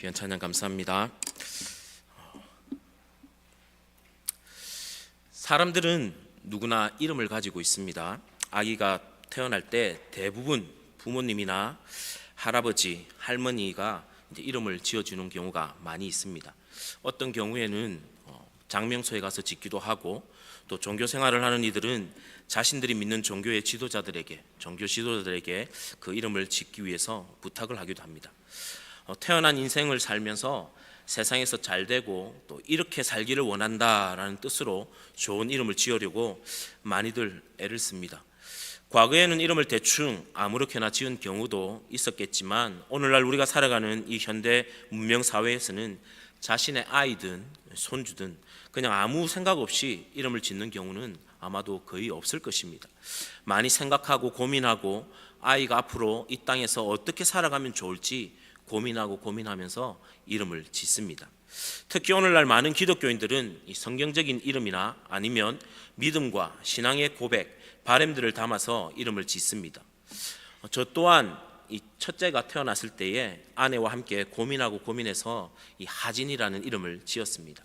귀한 찬양 감사합니다. 사람들은 누구나 이름을 가지고 있습니다. 아기가 태어날 때 대부분 부모님이나 할아버지, 할머니가 이제 이름을 지어주는 경우가 많이 있습니다. 어떤 경우에는 장명소에 가서 짓기도 하고, 또 종교 생활을 하는 이들은 자신들이 믿는 종교 지도자들에게 그 이름을 짓기 위해서 부탁을 하기도 합니다. 태어난 인생을 살면서 세상에서 잘 되고 또 이렇게 살기를 원한다라는 뜻으로 좋은 이름을 지으려고 많이들 애를 씁니다. 과거에는 이름을 대충 아무렇게나 지은 경우도 있었겠지만, 오늘날 우리가 살아가는 이 현대 문명 사회에서는 자신의 아이든 손주든 그냥 아무 생각 없이 이름을 짓는 경우는 아마도 거의 없을 것입니다. 많이 생각하고 고민하고 아이가 앞으로 이 땅에서 어떻게 살아가면 좋을지 고민하면서 이름을 짓습니다. 특히 오늘날 많은 기독교인들은 이 성경적인 이름이나 아니면 믿음과 신앙의 고백, 바램들을 담아서 이름을 짓습니다. 저 또한 이 첫째가 태어났을 때에 아내와 함께 고민해서 이 하진이라는 이름을 지었습니다.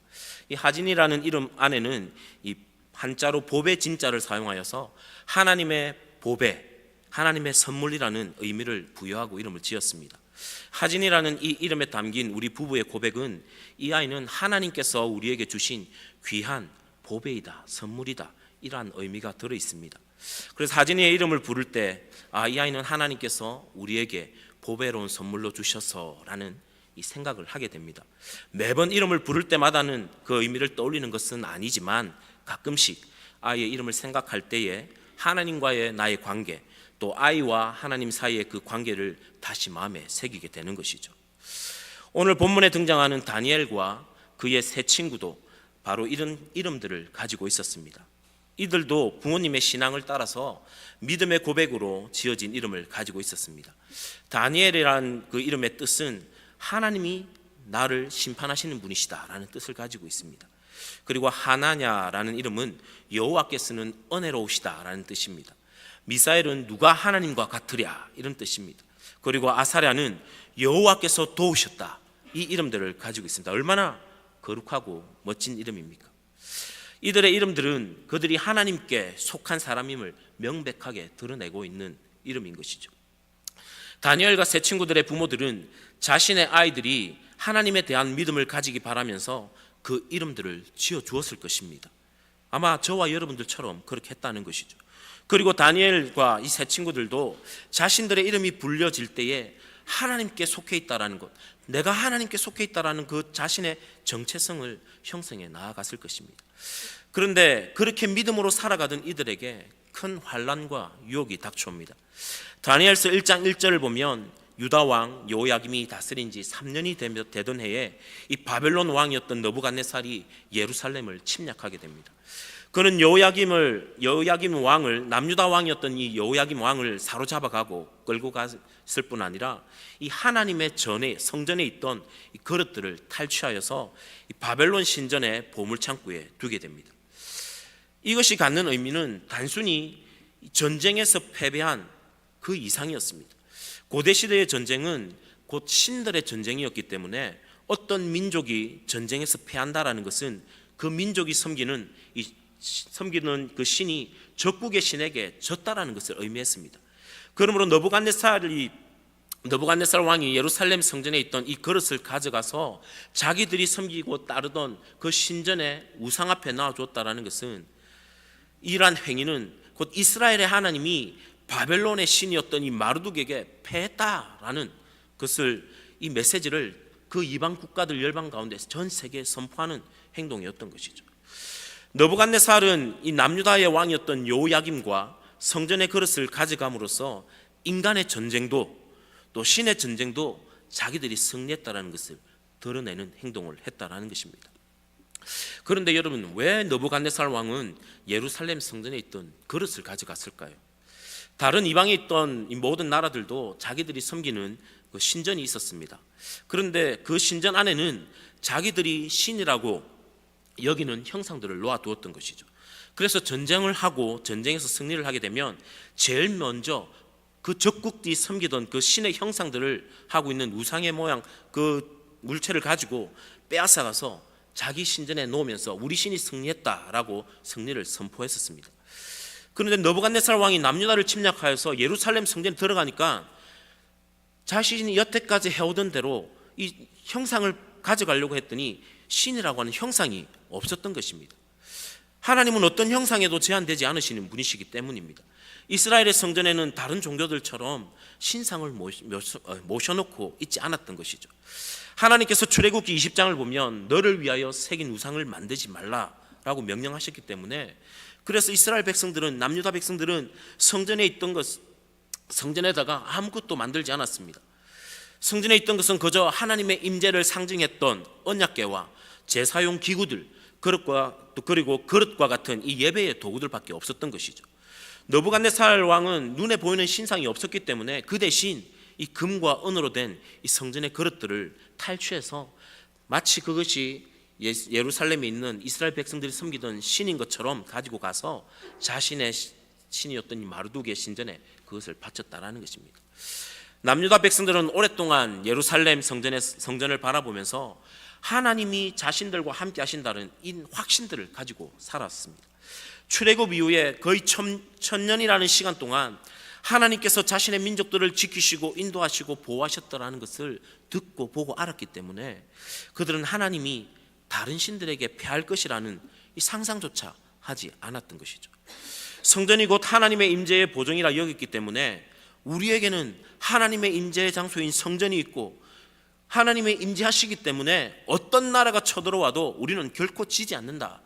이 하진이라는 이름 안에는 이 한자로 보배 진자를 사용하여서 하나님의 보배, 하나님의 선물이라는 의미를 부여하고 이름을 지었습니다. 하진이라는 이 이름에 담긴 우리 부부의 고백은, 이 아이는 하나님께서 우리에게 주신 귀한 보배이다, 선물이다, 이러한 의미가 들어 있습니다. 그래서 하진이의 이름을 부를 때 이 아이는 하나님께서 우리에게 보배로운 선물로 주셔서라는 이 생각을 하게 됩니다. 매번 이름을 부를 때마다는 그 의미를 떠올리는 것은 아니지만, 가끔씩 아이의 이름을 생각할 때에 하나님과의 나의 관계, 또 아이와 하나님 사이의 그 관계를 다시 마음에 새기게 되는 것이죠. 오늘 본문에 등장하는 다니엘과 그의 세 친구도 바로 이런 이름들을 가지고 있었습니다. 이들도 부모님의 신앙을 따라서 믿음의 고백으로 지어진 이름을 가지고 있었습니다. 다니엘이라는 그 이름의 뜻은 하나님이 나를 심판하시는 분이시다라는 뜻을 가지고 있습니다. 그리고 하나냐라는 이름은 여호와께서는 은혜로우시다라는 뜻입니다. 미사엘은 누가 하나님과 같으랴, 이런 뜻입니다. 그리고 아사랴는 여호와께서 도우셨다, 이 이름들을 가지고 있습니다. 얼마나 거룩하고 멋진 이름입니까? 이들의 이름들은 그들이 하나님께 속한 사람임을 명백하게 드러내고 있는 이름인 것이죠. 다니엘과 세 친구들의 부모들은 자신의 아이들이 하나님에 대한 믿음을 가지기 바라면서 그 이름들을 지어 주었을 것입니다. 아마 저와 여러분들처럼 그렇게 했다는 것이죠. 그리고 다니엘과 이 세 친구들도 자신들의 이름이 불려질 때에 하나님께 속해 있다라는 것, 내가 하나님께 속해 있다라는 그 자신의 정체성을 형성해 나아갔을 것입니다. 그런데 그렇게 믿음으로 살아가던 이들에게 큰 환난과 유혹이 닥쳐옵니다. 다니엘서 1장 1절을 보면, 유다 왕 여호야김이 다스린 지 3년이 되던 해에 이 바벨론 왕이었던 너부갓네살이 예루살렘을 침략하게 됩니다. 그는 여호야김 왕을, 남유다 왕이었던 이 여호야김 왕을 사로잡아가고 끌고 갔을 뿐 아니라 이 하나님의 성전에 있던 이 그릇들을 탈취하여서 이 바벨론 신전의 보물창고에 두게 됩니다. 이것이 갖는 의미는 단순히 전쟁에서 패배한 그 이상이었습니다. 고대 시대의 전쟁은 곧 신들의 전쟁이었기 때문에 어떤 민족이 전쟁에서 패한다라는 것은 그 민족이 섬기는 그 신이 적국의 신에게 졌다라는 것을 의미했습니다. 그러므로 너부갓네살 왕이 예루살렘 성전에 있던 이 그릇을 가져가서 자기들이 섬기고 따르던 그 신전의 우상 앞에 놔주었다라는 것은, 이러한 행위는 곧 이스라엘의 하나님이 바벨론의 신이었던 이 마르둑에게 패했다라는 것을, 이 메시지를 그 이방 국가들 열방 가운데 전 세계에 선포하는 행동이었던 것이죠. 너부갓네살은 이 남유다의 왕이었던 여호야김과 성전의 그릇을 가져감으로써 인간의 전쟁도 또 신의 전쟁도 자기들이 승리했다라는 것을 드러내는 행동을 했다라는 것입니다. 그런데 여러분, 왜 너부갓네살 왕은 예루살렘 성전에 있던 그릇을 가져갔을까요? 다른 이방에 있던 이 모든 나라들도 자기들이 섬기는 그 신전이 있었습니다. 그런데 그 신전 안에는 자기들이 신이라고 여기는 형상들을 놓아두었던 것이죠. 그래서 전쟁을 하고 전쟁에서 승리를 하게 되면 제일 먼저 그 적국들이 섬기던 그 신의 형상들을 하고 있는 우상의 모양, 그 물체를 가지고 빼앗아가서 자기 신전에 놓으면서 우리 신이 승리했다라고 승리를 선포했었습니다. 그런데 느부갓네살 왕이 남유다를 침략하여서 예루살렘 성전에 들어가니까 자신이 여태까지 해오던 대로 이 형상을 가져가려고 했더니 신이라고 하는 형상이 없었던 것입니다. 하나님은 어떤 형상에도 제한되지 않으시는 분이시기 때문입니다. 이스라엘의 성전에는 다른 종교들처럼 신상을 모셔놓고 있지 않았던 것이죠. 하나님께서 출애굽기 20장을 보면 너를 위하여 새긴 우상을 만들지 말라라고 명령하셨기 때문에, 그래서 이스라엘 백성들은, 남유다 백성들은 성전에 있던 것, 성전에다가 아무것도 만들지 않았습니다. 성전에 있던 것은 그저 하나님의 임재를 상징했던 언약궤와 제사용 기구들, 그리고 그릇과 같은 이 예배의 도구들밖에 없었던 것이죠. 느부갓네살 왕은 눈에 보이는 신상이 없었기 때문에 그 대신 이 금과 은으로 된 이 성전의 그릇들을 탈취해서 마치 그것이 예루살렘에 있는 이스라엘 백성들이 섬기던 신인 것처럼 가지고 가서 자신의 신이었던 이 마르두게 신전에 그것을 바쳤다라는 것입니다. 남유다 백성들은 오랫동안 예루살렘 성전을 바라보면서 하나님이 자신들과 함께 하신다는 이 확신들을 가지고 살았습니다. 출애굽 이후에 거의 천년이라는 시간 동안 하나님께서 자신의 민족들을 지키시고 인도하시고 보호하셨다라는 것을 듣고 보고 알았기 때문에 그들은 하나님이 다른 신들에게 패할 것이라는 이 상상조차 하지 않았던 것이죠. 성전이 곧 하나님의 임재의 보정이라 여겼기 때문에 우리에게는 하나님의 임재의 장소인 성전이 있고 하나님의 임재하시기 때문에 어떤 나라가 쳐들어와도 우리는 결코 지지 않는다,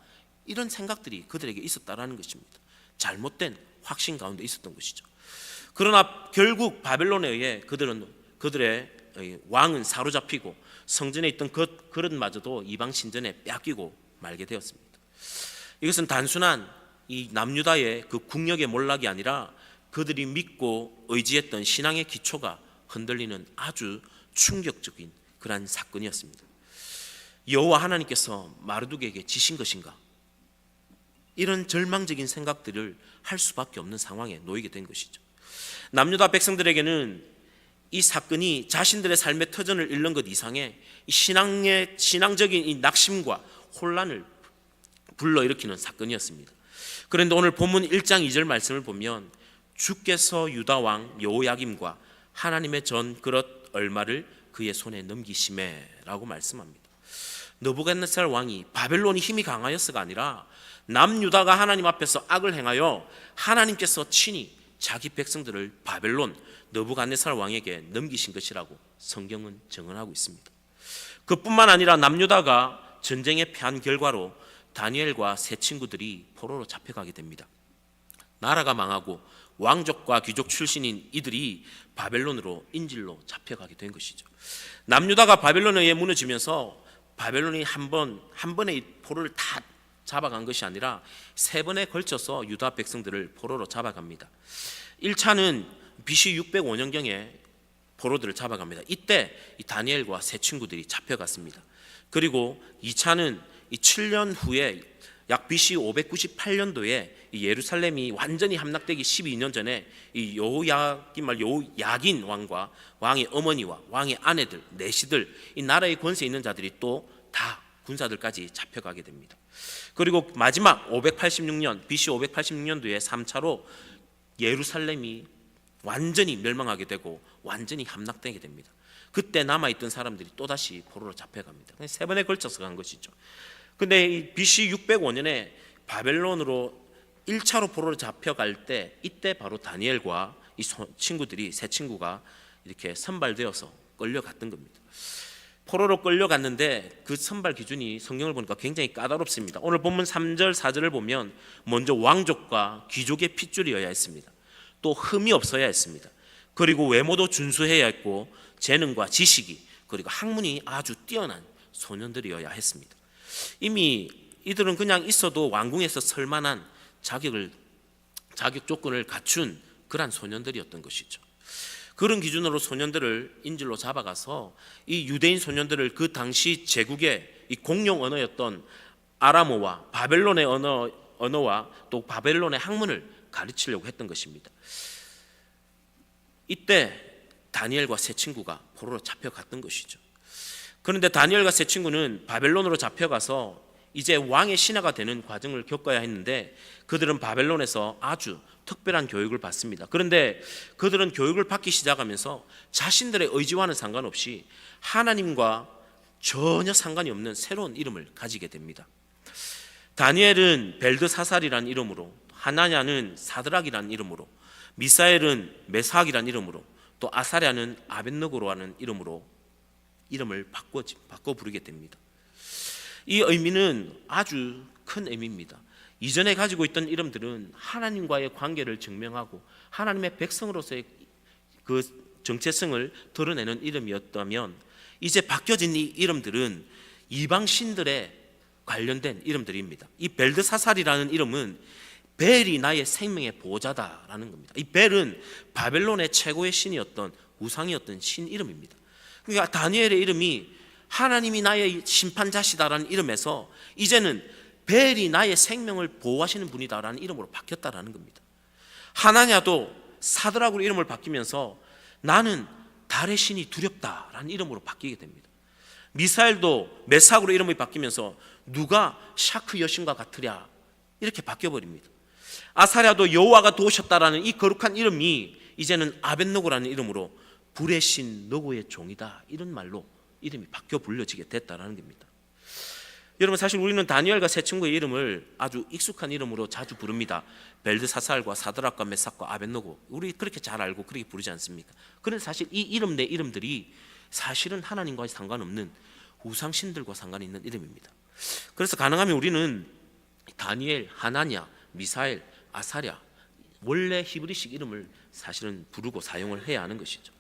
이런 생각들이 그들에게 있었다라는 것입니다. 잘못된 확신 가운데 있었던 것이죠. 그러나 결국 바벨론에 의해 그들의 왕은 사로잡히고 성전에 있던 그릇마저도 이방 신전에 뺏기고 말게 되었습니다. 이것은 단순한 이 남유다의 그 국력의 몰락이 아니라 그들이 믿고 의지했던 신앙의 기초가 흔들리는 아주 충격적인 그러한 사건이었습니다. 여호와 하나님께서 마르두게에게 지신 것인가? 이런 절망적인 생각들을 할 수밖에 없는 상황에 놓이게 된 것이죠. 남유다 백성들에게는 이 사건이 자신들의 삶의 터전을 잃는 것 이상의 신앙적인 이 낙심과 혼란을 불러일으키는 사건이었습니다. 그런데 오늘 본문 1장 2절 말씀을 보면 주께서 유다 왕 여호야김과 하나님의 전 그릇 얼마를 그의 손에 넘기시매라고 말씀합니다. 느부갓네살 왕이 바벨론이 힘이 강하여서가 아니라 남유다가 하나님 앞에서 악을 행하여 하나님께서 친히 자기 백성들을 바벨론 느부갓네살 왕에게 넘기신 것이라고 성경은 증언하고 있습니다. 그뿐만 아니라 남유다가 전쟁에 패한 결과로 다니엘과 세 친구들이 포로로 잡혀가게 됩니다. 나라가 망하고 왕족과 귀족 출신인 이들이 바벨론으로 인질로 잡혀가게 된 것이죠. 남유다가 바벨론에 의해 무너지면서 바벨론이 한 번에 이 포로를 다 잡아간 것이 아니라 세 번에 걸쳐서 유다 백성들을 포로로 잡아갑니다. 1차는 BC 605년경에 포로들을 잡아갑니다. 이때 이 다니엘과 세 친구들이 잡혀갔습니다. 그리고 2차는 이 7년 후에 약 BC 598년도에 이 예루살렘이 완전히 함락되기 12년 전에 이 여호야긴 왕과 왕의 어머니와 왕의 아내들, 내시들, 이 나라의 권세 있는 자들이 또 다 군사들까지 잡혀가게 됩니다. 그리고 마지막 586년 BC 586년도에 3차로 예루살렘이 완전히 멸망하게 되고 완전히 함락되게 됩니다. 그때 남아있던 사람들이 또다시 포로로 잡혀갑니다. 세 번에 걸쳐서 간 것이죠. 근데 이 BC 605년에 바벨론으로 1차로 포로로 잡혀갈 때 이때 바로 다니엘과 이 친구들이 세 친구가 이렇게 선발되어서 끌려갔던 겁니다. 포로로 끌려갔는데 그 선발 기준이 성경을 보니까 굉장히 까다롭습니다. 오늘 본문 3절 4절을 보면 먼저 왕족과 귀족의 핏줄이어야 했습니다. 또 흠이 없어야 했습니다. 그리고 외모도 준수해야 했고 재능과 지식이 그리고 학문이 아주 뛰어난 소년들이어야 했습니다. 이미 이들은 그냥 있어도 왕궁에서 설만한 자격 조건을 갖춘 그러한 소년들이었던 것이죠. 그런 기준으로 소년들을 인질로 잡아가서 이 유대인 소년들을 그 당시 제국의 이 공용 언어였던 아람어와 바벨론의 언어와 또 바벨론의 학문을 가르치려고 했던 것입니다. 이때 다니엘과 세 친구가 포로로 잡혀갔던 것이죠. 그런데 다니엘과 세 친구는 바벨론으로 잡혀가서 이제 왕의 신하가 되는 과정을 겪어야 했는데 그들은 바벨론에서 아주 특별한 교육을 받습니다. 그런데 그들은 교육을 받기 시작하면서 자신들의 의지와는 상관없이 하나님과 전혀 상관이 없는 새로운 이름을 가지게 됩니다. 다니엘은 벨드사살이라는 이름으로, 하나냐는 사드락이라는 이름으로, 미사엘은 메삭이라는 이름으로, 또 아사랴는 아벳느고라는 이름으로 이름을 바꿔 부르게 됩니다. 이 의미는 아주 큰 의미입니다. 이전에 가지고 있던 이름들은 하나님과의 관계를 증명하고 하나님의 백성으로서의 그 정체성을 드러내는 이름이었다면, 이제 바뀌어진 이 이름들은 이방 신들에 관련된 이름들입니다. 이 벨드사살이라는 이름은 벨이 나의 생명의 보호자다라는 겁니다. 이 벨은 바벨론의 최고의 신이었던, 우상이었던 신 이름입니다. 그러니까 다니엘의 이름이 하나님이 나의 심판자시다라는 이름에서 이제는 벨이 나의 생명을 보호하시는 분이다라는 이름으로 바뀌었다라는 겁니다. 하나냐도 사드락으로 이름을 바뀌면서 나는 달의 신이 두렵다라는 이름으로 바뀌게 됩니다. 미사엘도 메삭으로 이름이 바뀌면서 누가 샤크 여신과 같으랴 이렇게 바뀌어버립니다. 아사랴도 여호와가 도우셨다라는 이 거룩한 이름이 이제는 아벳느고라는 이름으로 불의 신 너고의 종이다, 이런 말로 이름이 바뀌어 불려지게 됐다라는 겁니다. 여러분, 사실 우리는 다니엘과 세 친구의 이름을 아주 익숙한 이름으로 자주 부릅니다. 벨드사살과 사드락과 메삭과 아벳느고, 우리 그렇게 잘 알고 그렇게 부르지 않습니까? 그런데 사실 이 이름 내 이름들이 사실은 하나님과 상관없는 우상신들과 상관이 있는 이름입니다. 그래서 가능하면 우리는 다니엘, 하나냐, 미사엘, 아사랴, 원래 히브리식 이름을 사실은 부르고 사용을 해야 하는 것이죠.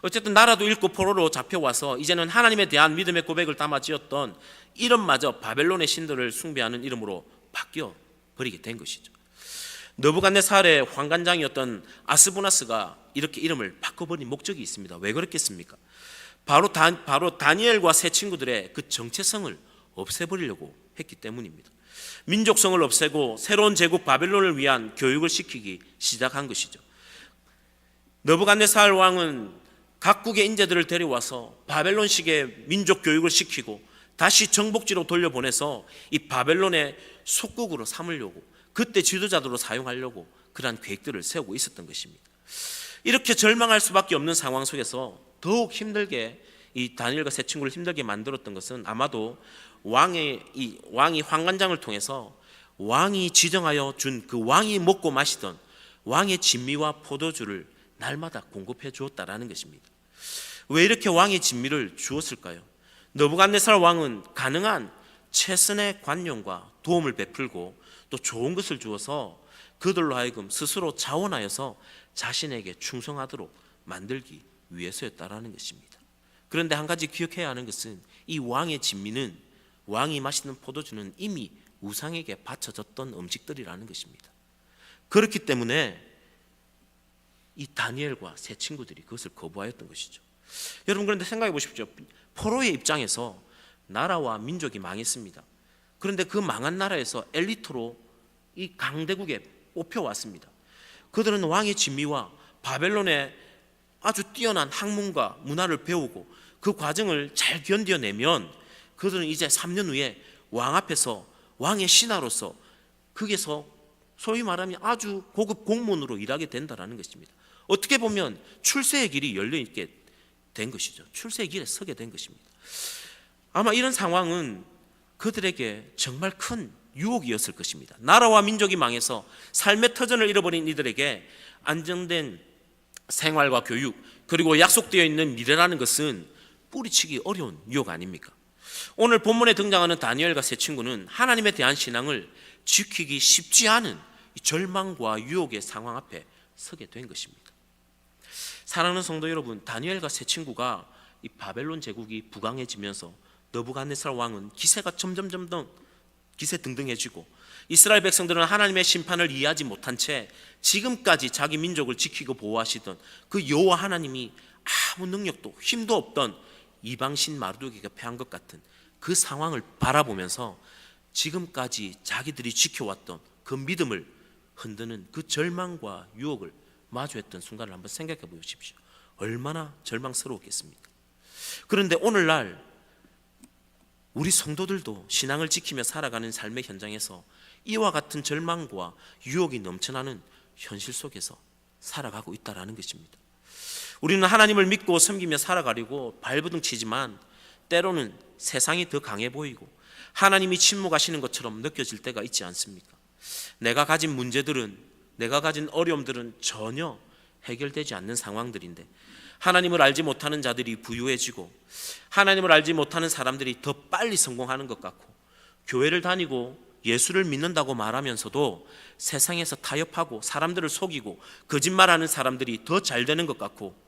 어쨌든 나라도 잃고 포로로 잡혀와서 이제는 하나님에 대한 믿음의 고백을 담아 지었던 이름마저 바벨론의 신들을 숭배하는 이름으로 바뀌어 버리게 된 것이죠. 느부갓네살의 환관장이었던 아스부나스가 이렇게 이름을 바꿔버린 목적이 있습니다. 왜 그렇겠습니까? 바로 다니엘과 세 친구들의 그 정체성을 없애버리려고 했기 때문입니다. 민족성을 없애고 새로운 제국 바벨론을 위한 교육을 시키기 시작한 것이죠. 느부갓네살 왕은 각국의 인재들을 데려와서 바벨론식의 민족 교육을 시키고 다시 정복지로 돌려보내서 이 바벨론의 속국으로 삼으려고, 그때 지도자들로 사용하려고 그러한 계획들을 세우고 있었던 것입니다. 이렇게 절망할 수밖에 없는 상황 속에서 더욱 힘들게 이 다니엘과 세 친구를 힘들게 만들었던 것은 아마도 왕이 환관장을 통해서 왕이 지정하여 준 그 왕이 먹고 마시던 왕의 진미와 포도주를 날마다 공급해 주었다라는 것입니다. 왜 이렇게 왕의 진미를 주었을까요? 느부갓네살 왕은 가능한 최선의 관용과 도움을 베풀고 또 좋은 것을 주어서 그들로 하여금 스스로 자원하여서 자신에게 충성하도록 만들기 위해서였다라는 것입니다. 그런데 한 가지 기억해야 하는 것은 이 왕의 진미는, 왕이 마시는 포도주는 이미 우상에게 바쳐졌던 음식들이라는 것입니다. 그렇기 때문에 이 다니엘과 세 친구들이 그것을 거부하였던 것이죠. 여러분, 그런데 생각해 보십시오. 포로의 입장에서 나라와 민족이 망했습니다. 그런데 그 망한 나라에서 엘리트로 이 강대국에 뽑혀왔습니다. 그들은 왕의 진미와 바벨론의 아주 뛰어난 학문과 문화를 배우고 그 과정을 잘 견뎌내면 그들은 이제 3년 후에 왕 앞에서 왕의 신하로서 거기서 소위 말하면 아주 고급 공무원으로 일하게 된다는 것입니다. 어떻게 보면 출세의 길이 열려있게 된 것이죠. 출세의 길에 서게 된 것입니다. 아마 이런 상황은 그들에게 정말 큰 유혹이었을 것입니다. 나라와 민족이 망해서 삶의 터전을 잃어버린 이들에게 안정된 생활과 교육, 그리고 약속되어 있는 미래라는 것은 뿌리치기 어려운 유혹 아닙니까? 오늘 본문에 등장하는 다니엘과 세 친구는 하나님에 대한 신앙을 지키기 쉽지 않은 절망과 유혹의 상황 앞에 서게 된 것입니다. 사랑하는 성도 여러분, 다니엘과 세 친구가 이 바벨론 제국이 부강해지면서 느부갓네살 왕은 기세가 점점 기세등등해지고 이스라엘 백성들은 하나님의 심판을 이해하지 못한 채 지금까지 자기 민족을 지키고 보호하시던 그 여호와 하나님이 아무 능력도 힘도 없던 이방신 마르도게가 패한 것 같은 그 상황을 바라보면서 지금까지 자기들이 지켜왔던 그 믿음을 흔드는 그 절망과 유혹을 마주했던 순간을 한번 생각해 보십시오. 얼마나 절망스러웠겠습니까? 그런데 오늘날 우리 성도들도 신앙을 지키며 살아가는 삶의 현장에서 이와 같은 절망과 유혹이 넘쳐나는 현실 속에서 살아가고 있다는 것입니다. 우리는 하나님을 믿고 섬기며 살아가려고 발버둥 치지만 때로는 세상이 더 강해 보이고 하나님이 침묵하시는 것처럼 느껴질 때가 있지 않습니까? 내가 가진 문제들은, 내가 가진 어려움들은 전혀 해결되지 않는 상황들인데 하나님을 알지 못하는 자들이 부유해지고 하나님을 알지 못하는 사람들이 더 빨리 성공하는 것 같고 교회를 다니고 예수를 믿는다고 말하면서도 세상에서 타협하고 사람들을 속이고 거짓말하는 사람들이 더 잘 되는 것 같고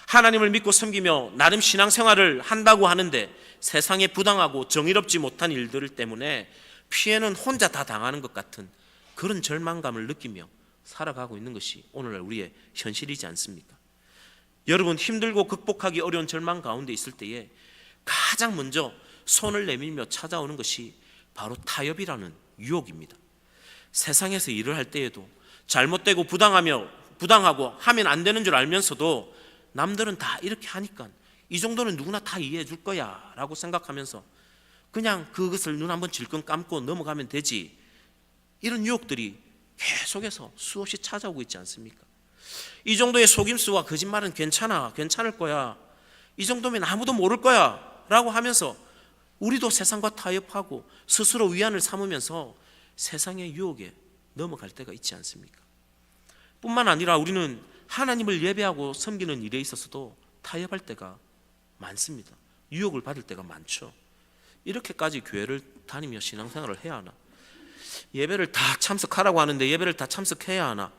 하나님을 믿고 섬기며 나름 신앙생활을 한다고 하는데 세상에 부당하고 정의롭지 못한 일들 때문에 피해는 혼자 다 당하는 것 같은 그런 절망감을 느끼며 살아가고 있는 것이 오늘날 우리의 현실이지 않습니까? 여러분, 힘들고 극복하기 어려운 절망 가운데 있을 때에 가장 먼저 손을 내밀며 찾아오는 것이 바로 타협이라는 유혹입니다. 세상에서 일을 할 때에도 잘못되고 부당하고 하면 안 되는 줄 알면서도 남들은 다 이렇게 하니까 이 정도는 누구나 다 이해해 줄 거야 라고 생각하면서 그냥 그것을 눈 한번 질끈 감고 넘어가면 되지, 이런 유혹들이 계속해서 수없이 찾아오고 있지 않습니까? 이 정도의 속임수와 거짓말은 괜찮을 거야, 이 정도면 아무도 모를 거야 라고 하면서 우리도 세상과 타협하고 스스로 위안을 삼으면서 세상의 유혹에 넘어갈 때가 있지 않습니까? 뿐만 아니라 우리는 하나님을 예배하고 섬기는 일에 있어서도 타협할 때가 많습니다. 유혹을 받을 때가 많죠. 이렇게까지 교회를 다니며 신앙생활을 해야 하나? 예배를 다 참석하라고 하는데 예배를 다 참석해야 하나?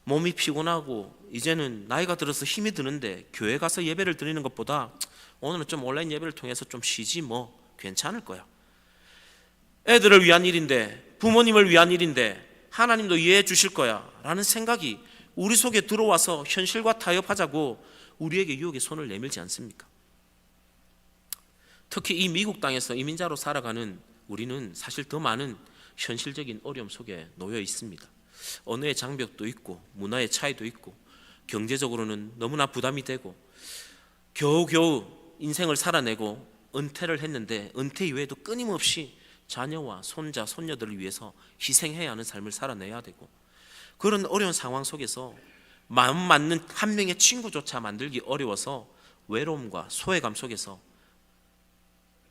몸이 피곤하고 이제는 나이가 들어서 힘이 드는데 교회 가서 예배를 드리는 것보다 오늘은 좀 온라인 예배를 통해서 좀 쉬지 뭐 괜찮을 거야. 애들을 위한 일인데, 부모님을 위한 일인데 하나님도 이해해 주실 거야 라는 생각이 우리 속에 들어와서 현실과 타협하자고 우리에게 유혹의 손을 내밀지 않습니까? 특히 이 미국 땅에서 이민자로 살아가는 우리는 사실 더 많은 현실적인 어려움 속에 놓여 있습니다. 언어의 장벽도 있고 문화의 차이도 있고 경제적으로는 너무나 부담이 되고 겨우겨우 인생을 살아내고 은퇴를 했는데 은퇴 이후에도 끊임없이 자녀와 손자, 손녀들을 위해서 희생해야 하는 삶을 살아내야 되고 그런 어려운 상황 속에서 마음 맞는 한 명의 친구조차 만들기 어려워서 외로움과 소외감 속에서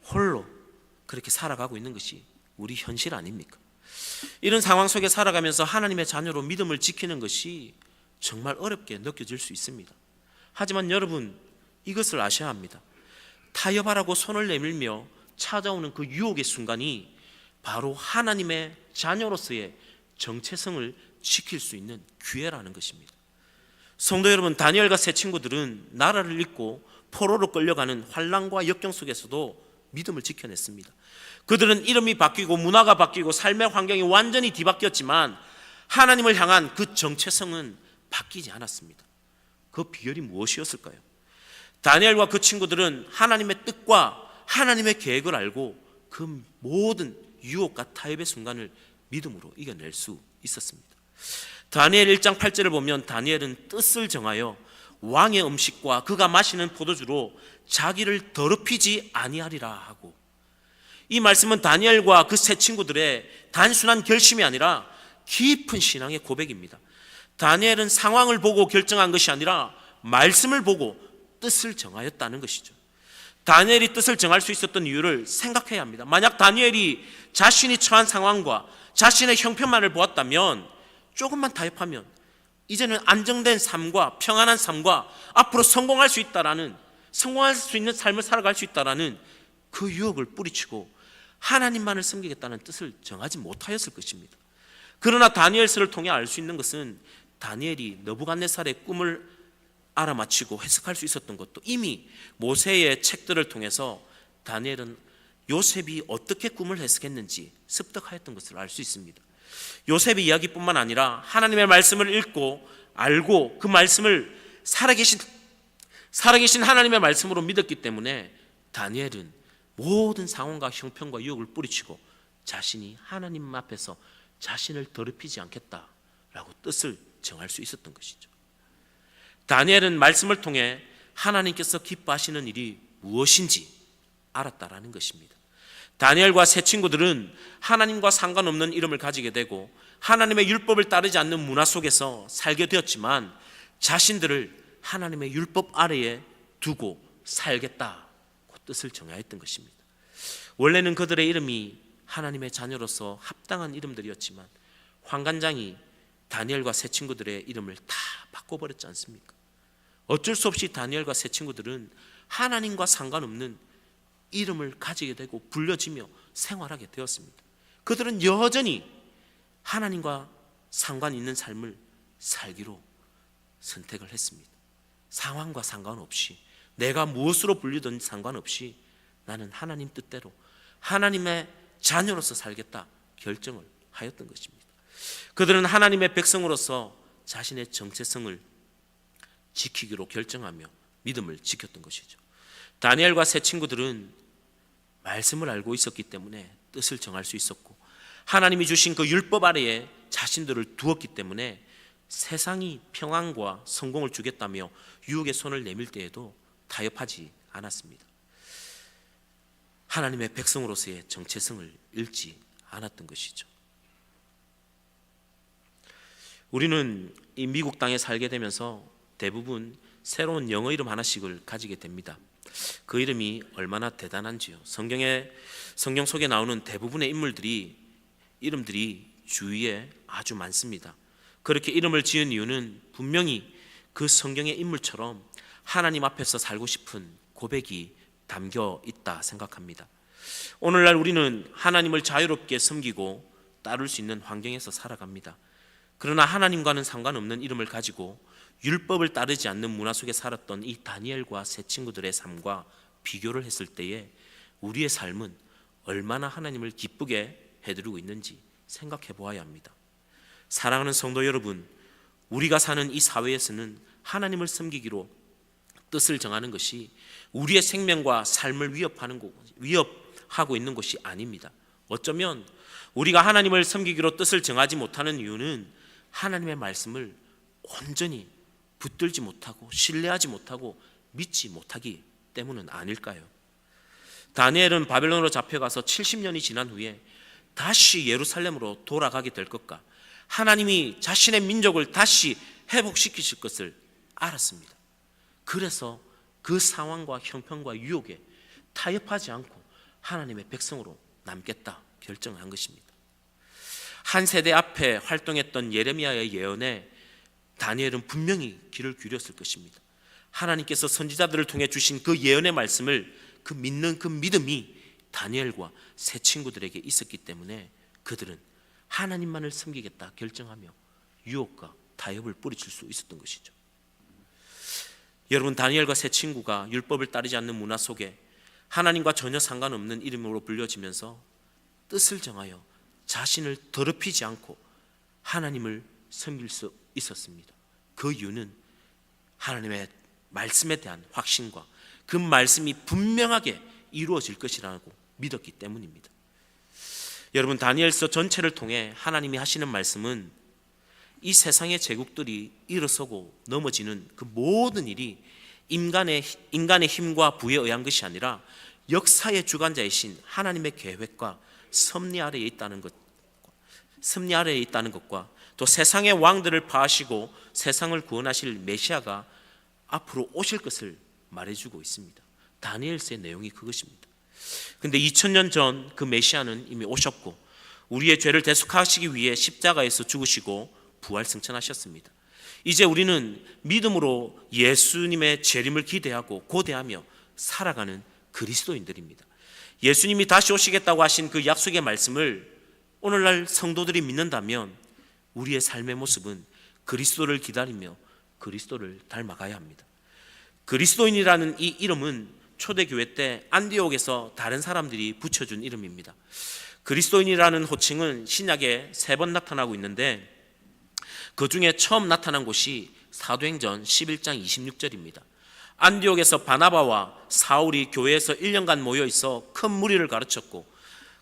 홀로 그렇게 살아가고 있는 것이 우리 현실 아닙니까? 이런 상황 속에 살아가면서 하나님의 자녀로 믿음을 지키는 것이 정말 어렵게 느껴질 수 있습니다. 하지만 여러분, 이것을 아셔야 합니다. 타협하라고 손을 내밀며 찾아오는 그 유혹의 순간이 바로 하나님의 자녀로서의 정체성을 지킬 수 있는 기회라는 것입니다. 성도 여러분, 다니엘과 세 친구들은 나라를 잃고 포로로 끌려가는 환난과 역경 속에서도 믿음을 지켜냈습니다. 그들은 이름이 바뀌고 문화가 바뀌고 삶의 환경이 완전히 뒤바뀌었지만 하나님을 향한 그 정체성은 바뀌지 않았습니다. 그 비결이 무엇이었을까요? 다니엘과 그 친구들은 하나님의 뜻과 하나님의 계획을 알고 그 모든 유혹과 타협의 순간을 믿음으로 이겨낼 수 있었습니다. 다니엘 1장 8절을 보면 다니엘은 뜻을 정하여 왕의 음식과 그가 마시는 포도주로 자기를 더럽히지 아니하리라 하고, 이 말씀은 다니엘과 그 세 친구들의 단순한 결심이 아니라 깊은 신앙의 고백입니다. 다니엘은 상황을 보고 결정한 것이 아니라 말씀을 보고 뜻을 정하였다는 것이죠. 다니엘이 뜻을 정할 수 있었던 이유를 생각해야 합니다. 만약 다니엘이 자신이 처한 상황과 자신의 형편만을 보았다면 조금만 타협하면 이제는 안정된 삶과 평안한 삶과 앞으로 성공할 수 있는 삶을 살아갈 수 있다라는 그 유혹을 뿌리치고 하나님만을 섬기겠다는 뜻을 정하지 못하였을 것입니다. 그러나 다니엘서를 통해 알 수 있는 것은 다니엘이 느부갓네살의 꿈을 알아맞히고 해석할 수 있었던 것도 이미 모세의 책들을 통해서 다니엘은 요셉이 어떻게 꿈을 해석했는지 습득하였던 것을 알 수 있습니다. 요셉의 이야기뿐만 아니라 하나님의 말씀을 읽고 알고 그 말씀을 살아계신 하나님의 말씀으로 믿었기 때문에 다니엘은 모든 상황과 형편과 유혹을 뿌리치고 자신이 하나님 앞에서 자신을 더럽히지 않겠다라고 뜻을 정할 수 있었던 것이죠. 다니엘은 말씀을 통해 하나님께서 기뻐하시는 일이 무엇인지 알았다라는 것입니다. 다니엘과 세 친구들은 하나님과 상관없는 이름을 가지게 되고 하나님의 율법을 따르지 않는 문화 속에서 살게 되었지만 자신들을 하나님의 율법 아래에 두고 살겠다고 뜻을 정하였던 것입니다. 원래는 그들의 이름이 하나님의 자녀로서 합당한 이름들이었지만 환관장이 다니엘과 세 친구들의 이름을 다 바꿔버렸지 않습니까? 어쩔 수 없이 다니엘과 세 친구들은 하나님과 상관없는 이름을 가지게 되고 불려지며 생활하게 되었습니다. 그들은 여전히 하나님과 상관 있는 삶을 살기로 선택을 했습니다. 상황과 상관없이, 내가 무엇으로 불리든 상관없이 나는 하나님 뜻대로 하나님의 자녀로서 살겠다 결정을 하였던 것입니다. 그들은 하나님의 백성으로서 자신의 정체성을 지키기로 결정하며 믿음을 지켰던 것이죠. 다니엘과 세 친구들은 말씀을 알고 있었기 때문에 뜻을 정할 수 있었고 하나님이 주신 그 율법 아래에 자신들을 두었기 때문에 세상이 평안과 성공을 주겠다며 유혹의 손을 내밀 때에도 타협하지 않았습니다. 하나님의 백성으로서의 정체성을 잃지 않았던 것이죠. 우리는 이 미국 땅에 살게 되면서 대부분 새로운 영어 이름 하나씩을 가지게 됩니다. 그 이름이 얼마나 대단한지요. 성경 속에 나오는 대부분의 이름들이 주위에 아주 많습니다. 그렇게 이름을 지은 이유는 분명히 그 성경의 인물처럼 하나님 앞에서 살고 싶은 고백이 담겨 있다 생각합니다. 오늘날 우리는 하나님을 자유롭게 섬기고 따를 수 있는 환경에서 살아갑니다. 그러나 하나님과는 상관없는 이름을 가지고 율법을 따르지 않는 문화 속에 살았던 이 다니엘과 세 친구들의 삶과 비교를 했을 때에 우리의 삶은 얼마나 하나님을 기쁘게 해드리고 있는지 생각해 보아야 합니다. 사랑하는 성도 여러분, 우리가 사는 이 사회에서는 하나님을 섬기기로 뜻을 정하는 것이 우리의 생명과 삶을 위협하고 있는 것이 아닙니다. 어쩌면 우리가 하나님을 섬기기로 뜻을 정하지 못하는 이유는 하나님의 말씀을 온전히 붙들지 못하고 신뢰하지 못하고 믿지 못하기 때문은 아닐까요? 다니엘은 바벨론으로 잡혀가서 70년이 지난 후에 다시 예루살렘으로 돌아가게 될 것과 하나님이 자신의 민족을 다시 회복시키실 것을 알았습니다. 그래서 그 상황과 형편과 유혹에 타협하지 않고 하나님의 백성으로 남겠다 결정한 것입니다. 한 세대 앞에 활동했던 예레미야의 예언에 다니엘은 분명히 귀를 기울였을 것입니다. 하나님께서 선지자들을 통해 주신 그 예언의 말씀을 믿는 그 믿음이 다니엘과 세 친구들에게 있었기 때문에 그들은 하나님만을 섬기겠다 결정하며 유혹과 타협을 뿌리칠 수 있었던 것이죠. 여러분, 다니엘과 세 친구가 율법을 따르지 않는 문화 속에 하나님과 전혀 상관없는 이름으로 불려지면서 뜻을 정하여 자신을 더럽히지 않고 하나님을 섬길 수 있었습니다. 그 이유는 하나님의 말씀에 대한 확신과 그 말씀이 분명하게 이루어질 것이라고 믿었기 때문입니다. 여러분, 다니엘서 전체를 통해 하나님이 하시는 말씀은 이 세상의 제국들이 일어서고 넘어지는 그 모든 일이 인간의 힘과 부에 의한 것이 아니라 역사의 주관자이신 하나님의 계획과 섭리 아래에 있다는 것과 또 세상의 왕들을 파하시고 세상을 구원하실 메시아가 앞으로 오실 것을 말해주고 있습니다. 다니엘서의 내용이 그것입니다. 근데 2000년 전 그 메시아는 이미 오셨고 우리의 죄를 대속하시기 위해 십자가에서 죽으시고 부활승천하셨습니다. 이제 우리는 믿음으로 예수님의 재림을 기대하고 고대하며 살아가는 그리스도인들입니다. 예수님이 다시 오시겠다고 하신 그 약속의 말씀을 오늘날 성도들이 믿는다면 우리의 삶의 모습은 그리스도를 기다리며 그리스도를 닮아가야 합니다. 그리스도인이라는 이 이름은 초대교회 때 안디옥에서 다른 사람들이 붙여준 이름입니다. 그리스도인이라는 호칭은 신약에 3번 나타나고 있는데 그 중에 처음 나타난 곳이 사도행전 11장 26절입니다. 안디옥에서 바나바와 사울이 교회에서 1년간 모여있어 큰 무리를 가르쳤고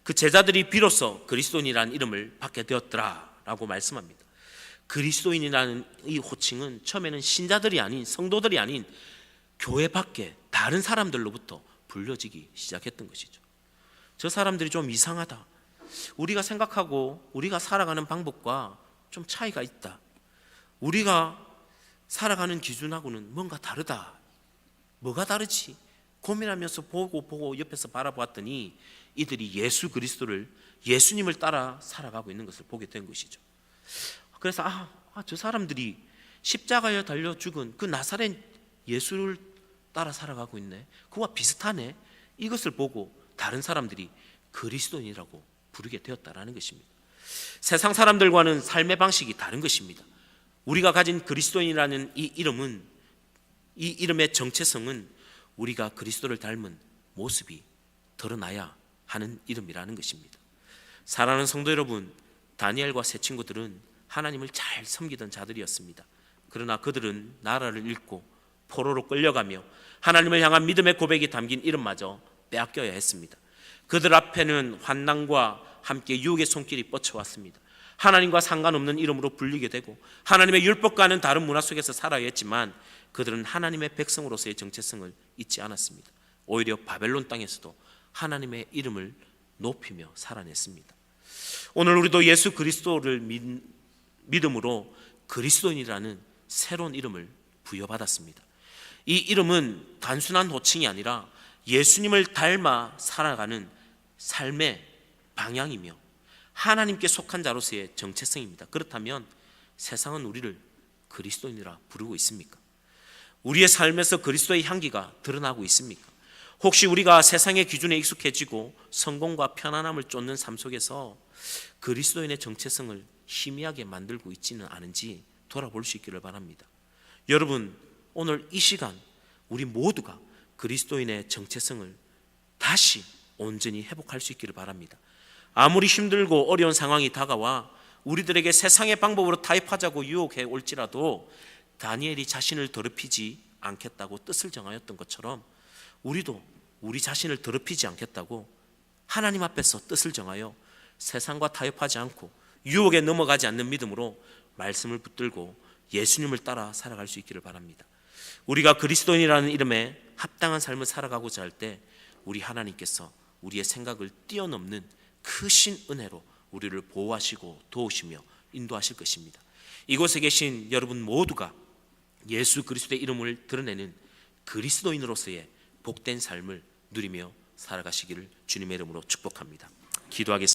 그 제자들이 비로소 그리스도인이라는 이름을 받게 되었더라 라고 말씀합니다. 그리스도인이라는 이 호칭은 처음에는 신자들이 아닌, 성도들이 아닌 교회 밖에 다른 사람들로부터 불려지기 시작했던 것이죠. 저 사람들이 좀 이상하다. 우리가 생각하고 우리가 살아가는 방법과 좀 차이가 있다. 우리가 살아가는 기준하고는 뭔가 다르다. 뭐가 다르지? 고민하면서 보고 옆에서 바라보았더니 이들이 예수 그리스도를, 예수님을 따라 살아가고 있는 것을 보게 된 것이죠. 그래서 저 사람들이 십자가에 달려 죽은 그 나사렛 예수를 따라 살아가고 있네. 그와 비슷하네. 이것을 보고 다른 사람들이 그리스도인이라고 부르게 되었다라는 것입니다. 세상 사람들과는 삶의 방식이 다른 것입니다. 우리가 가진 그리스도인이라는 이 이름은, 이 이름의 정체성은 우리가 그리스도를 닮은 모습이 드러나야 하는 이름이라는 것입니다. 사랑하는 성도 여러분, 다니엘과 세 친구들은 하나님을 잘 섬기던 자들이었습니다. 그러나 그들은 나라를 잃고 포로로 끌려가며 하나님을 향한 믿음의 고백이 담긴 이름마저 빼앗겨야 했습니다. 그들 앞에는 환난과 함께 유혹의 손길이 뻗쳐왔습니다. 하나님과 상관없는 이름으로 불리게 되고 하나님의 율법과는 다른 문화 속에서 살아야 했지만 그들은 하나님의 백성으로서의 정체성을 잊지 않았습니다. 오히려 바벨론 땅에서도 하나님의 이름을 높이며 살아냈습니다. 오늘 우리도 예수 그리스도를 믿음으로 그리스도인이라는 새로운 이름을 부여받았습니다. 이 이름은 단순한 호칭이 아니라 예수님을 닮아 살아가는 삶의 방향이며 하나님께 속한 자로서의 정체성입니다. 그렇다면 세상은 우리를 그리스도인이라 부르고 있습니까? 우리의 삶에서 그리스도의 향기가 드러나고 있습니까? 혹시 우리가 세상의 기준에 익숙해지고 성공과 편안함을 쫓는 삶 속에서 그리스도인의 정체성을 희미하게 만들고 있지는 않은지 돌아볼 수 있기를 바랍니다. 여러분, 오늘 이 시간 우리 모두가 그리스도인의 정체성을 다시 온전히 회복할 수 있기를 바랍니다. 아무리 힘들고 어려운 상황이 다가와 우리들에게 세상의 방법으로 타협하자고 유혹해 올지라도 다니엘이 자신을 더럽히지 않겠다고 뜻을 정하였던 것처럼 우리도 우리 자신을 더럽히지 않겠다고 하나님 앞에서 뜻을 정하여 세상과 타협하지 않고 유혹에 넘어가지 않는 믿음으로 말씀을 붙들고 예수님을 따라 살아갈 수 있기를 바랍니다. 우리가 그리스도인이라는 이름에 합당한 삶을 살아가고자 할 때 우리 하나님께서 우리의 생각을 뛰어넘는 크신 은혜로 우리를 보호하시고 도우시며 인도하실 것입니다. 이곳에 계신 여러분 모두가 예수 그리스도의 이름을 드러내는 그리스도인으로서의 복된 삶을 누리며 살아가시기를 주님의 이름으로 축복합니다. 기도하겠습니다.